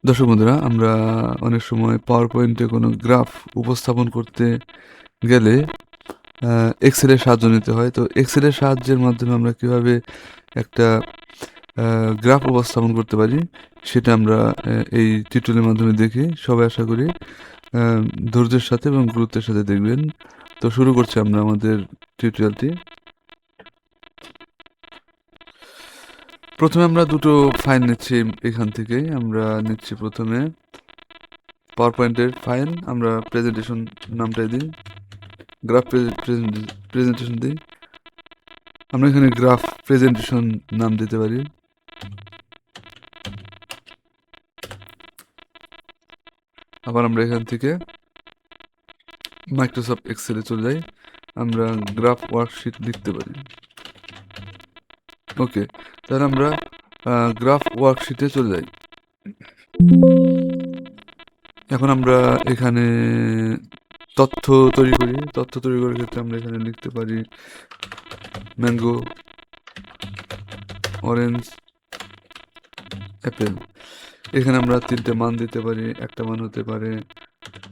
দর্শক বন্ধুরা, আমরা অনেক সময় পাওয়ার পয়েন্টে কোনো গ্রাফ উপস্থাপন করতে গেলে এক্সেলের সাহায্য নিতে হয়। তো এক্সেলের সাহায্যের মাধ্যমে আমরা কিভাবে একটা গ্রাফ উপস্থাপন করতে পারি সেটা আমরা এই টিউটোরিয়ালের মাধ্যমে দেখি। সবাই আশা করি আহ, ধৈর্যের সাথে এবং গুরুত্বের সাথে দেখবেন। তো শুরু করছি আমরা আমাদের টিউটোরিয়ালটি। প্রথমে আমরা দুটো ফাইল নিচ্ছি। এখান থেকে আমরা নিচ্ছি প্রথমে পাওয়ার পয়েন্টের ফাইল। আমরা প্রেজেন্টেশন নামটাই দিই, গ্রাফ প্রেজেন্টেশন দিই। আমরা এখানে গ্রাফ প্রেজেন্টেশন নাম দিতে পারি। আবার আমরা এখান থেকে মাইক্রোসফট এক্সেলে চলে যাই, আমরা গ্রাফ ওয়ার্কশিট লিখতে পারি। ওকে, তাহলে আমরা গ্রাফ ওয়ার্কশিটে চলে যাই। এখন আমরা এখানে তথ্য তৈরি করি। তথ্য তৈরি করার ক্ষেত্রে আমরা এখানে লিখতে পারি ম্যাঙ্গো, অরেঞ্জ, অ্যাপেল। এখানে আমরা তিনটে মান দিতে পারি। একটা মান হতে পারে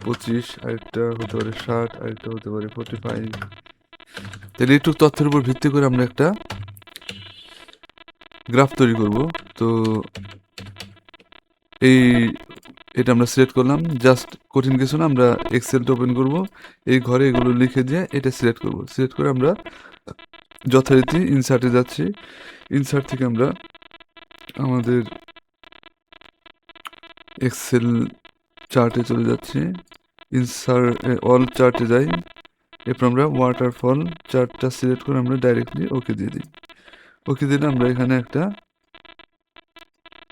25, আরেকটা হতে পারে 60, আরেকটা হতে পারে 45। তাহলে এইটুকু তথ্যের উপর ভিত্তি করে আমরা একটা গ্রাফ তৈরি করব। তো এটা আমরা সিলেক্ট করলাম। জাস্ট কঠিন কিছু না, আমরা এক্সেলটা ওপেন করব, এই ঘরে এগুলো লিখে দিয়ে এটা সিলেক্ট করব। সিলেক্ট করে আমরা যথারীতি ইনসার্টে যাচ্ছি। ইনসার্ট থেকে আমরা আমাদের এক্সেল চার্টে চলে যাচ্ছি। ইনসার্ট অল চার্টে যাই। এরপর আমরা ওয়াটারফল চার্টটা সিলেক্ট করে আমরা ডাইরেক্টলি ওকে দিয়ে দিই। ওকে দিলে আমরা এখানে একটা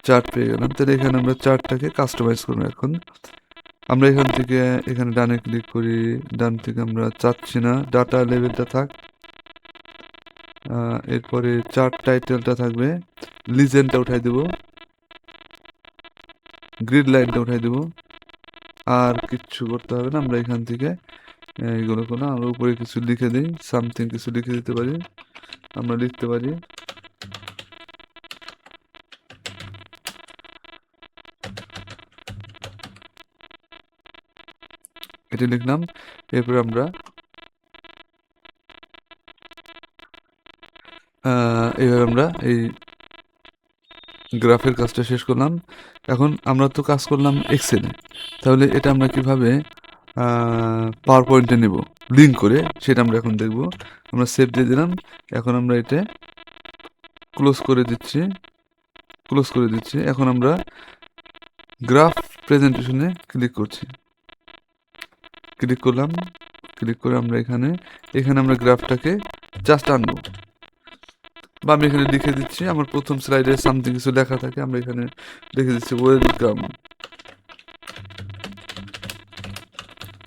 চার্ট পেয়ে গেলাম। তাহলে এখানে আমরা চার্টটাকে কাস্টমাইজ করবো। এখন আমরা এখান থেকে এখানে ডানে ক্লিক করি। ডান থেকে আমরা চাচ্ছি না, ডাটা লেভেলটা থাক। এরপরে চার্ট টাইটেলটা থাকবে, লিজেন্ডটা উঠাই দেব, গ্রিড লাইনটা উঠাই দেব। আর কিচ্ছু করতে হবে না। আমরা এখান থেকে এইগুলো কোনো আমরা উপরে কিছু লিখে দিই, সামথিং কিছু লিখে দিতে পারি। আমরা লিখতে পারি এটা লিখলাম। এরপরে আমরা এইভাবে আমরা এই গ্রাফের কাজটা শেষ করলাম। এখন আমরা তো কাজ করলাম এক্সেলে, তাহলে এটা আমরা কিভাবে পাওয়ার পয়েন্টে নেব লিঙ্ক করে সেটা আমরা এখন দেখব। আমরা সেভ দিয়ে দিলাম। এখন আমরা এটা ক্লোজ করে দিচ্ছি, ক্লোজ করে দিচ্ছি। এখন আমরা গ্রাফ প্রেজেন্টেশনে ক্লিক করছি। ক্লিক করলাম। ক্লিক করে আমরা এখানে আমরা গ্রাফটাকে জাস্ট আনবো, বা আমি এখানে লিখে দিচ্ছি। আমার প্রথম স্লাইডে সামথিং কিছু লেখা থাকে, আমরা এখানে লিখে দিচ্ছি ওয়েলকাম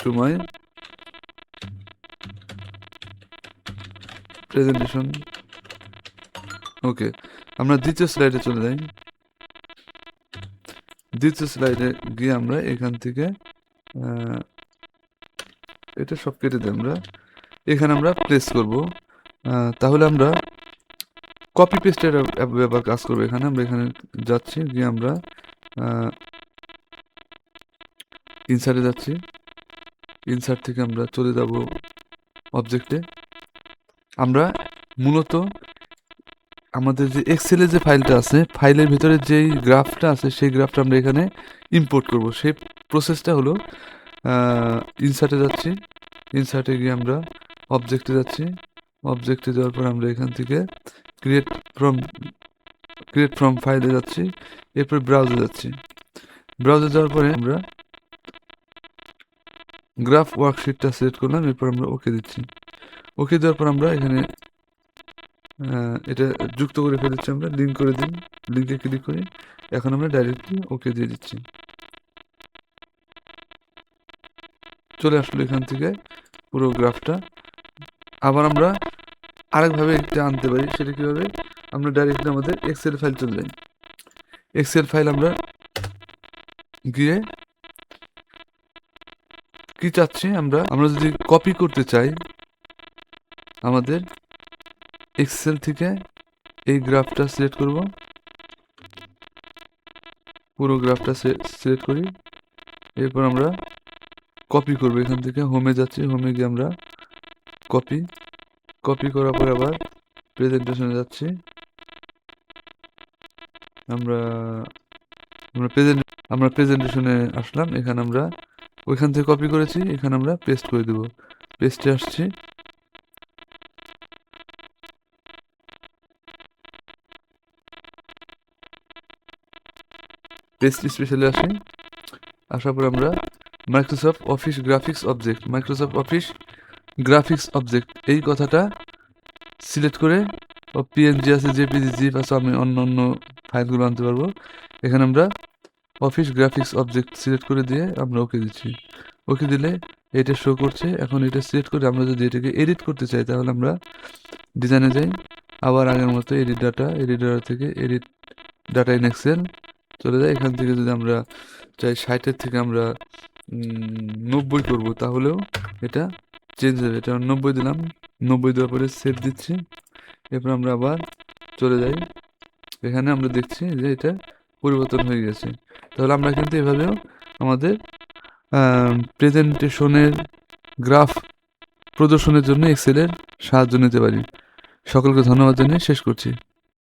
টু মাই প্রেজেন্টেশন। ওকে, আমরা দ্বিতীয় স্লাইডে চলে যাই। দ্বিতীয় স্লাইডে গিয়ে আমরা এখান থেকে এটা সব কেটে দিই। আমরা এখানে আমরা প্লেস করব। তাহলে আমরা কপি পেস্টের ব্যাপার কাজ করবো। এখানে আমরা এখানে যাচ্ছি, গিয়ে আমরা ইনসার্টে যাচ্ছি। ইনসার্ট থেকে আমরা চলে যাব অবজেক্টে। আমরা মূলত আমাদের যে এক্সেলে যে ফাইলটা আছে, ফাইলের ভিতরে যেই গ্রাফটা আছে সেই গ্রাফটা আমরা এখানে ইম্পোর্ট করব। সেই প্রসেসটা হলো ইনসার্টে যাচ্ছি। ইনসার্টে গিয়ে আমরা অবজেক্টে যাচ্ছি। অবজেক্টে যাওয়ার পর আমরা এখান থেকে ক্রিয়েট ফ্রম ফাইলে যাচ্ছি। এরপর ব্রাউজে যাচ্ছি। ব্রাউজে যাওয়ার পরে আমরা গ্রাফ ওয়ার্কশিটটা সিলেক্ট করলাম। এরপর আমরা ওকে দিচ্ছি। ওকে দেওয়ার পর আমরা এখানে এটা যুক্ত করে ফেলেছি। আমরা লিঙ্ক করে দিই, লিঙ্কে ক্লিক করি। এখন আমরা ডাইরেক্টলি ওকে দিয়ে দিচ্ছি। চলে আসলো এখান থেকে পুরো গ্রাফটা। আবার আমরা আরেকভাবে এটা আনতে পারি। সেটা কীভাবে? আমরা ডাইরেক্টলি আমাদের এক্সেল ফাইল চলে যাই। এক্সেল ফাইল আমরা গিয়ে কি চাচ্ছি, আমরা যদি কপি করতে চাই আমাদের এক্সেল থেকে এই গ্রাফটা সিলেক্ট করব। পুরো গ্রাফটা সিলেক্ট করি। এরপর আমরা কপি করব, এখান থেকে হোমে যাচ্ছি, হোমে গিয়ে আমরা কপি করার পর আবার প্রেজেন্টেশনে যাচ্ছি। আমরা আমরা প্রেজেন্টেশনে আসলাম, এখানে আমরা ওইখান থেকে কপি করেছি, এখানে আমরা পেস্ট করে দেব। পেস্টে আসছি, পেস্ট স্পেশালে আসি। আসার পর আমরা মাইক্রোসফট অফিস গ্রাফিক্স অবজেক্ট এই কথাটা সিলেক্ট করে, পিএনজি আছে, জেপিজি, জিপ আছে, আমি অন্য অন্য ফাইলগুলো আনতে পারবো। এখানে আমরা অফিস গ্রাফিক্স অবজেক্ট সিলেক্ট করে দিয়ে আমরা ওকে দিচ্ছি। ওকে দিলে এটা শো করছে। এখন এটা সিলেক্ট করে আমরা যদি এটাকে এডিট করতে চাই, তাহলে আমরা ডিজাইনে যাই, আবার আগের মতো এডিট ডাটা থেকে এডিট ডাটা ইন এক্সেল চলে যায়। এখান থেকে যদি আমরা চাই 60-এর থেকে আমরা 90 করবো, তাহলেও এটা চেঞ্জ হবে। এটা 90 দিলাম, 90 দেওয়ার পরে সেভ দিচ্ছি। এরপর আমরা আবার চলে যাই, এখানে আমরা দেখছি যে এটা পরিবর্তন হয়ে গেছে। তাহলে আমরা কিন্তু এভাবেও আমাদের প্রেজেন্টেশনের গ্রাফ প্রদর্শনের জন্য এক্সেলের সাহায্য নিতে পারি। সকলকে ধন্যবাদ জানিয়ে শেষ করছি।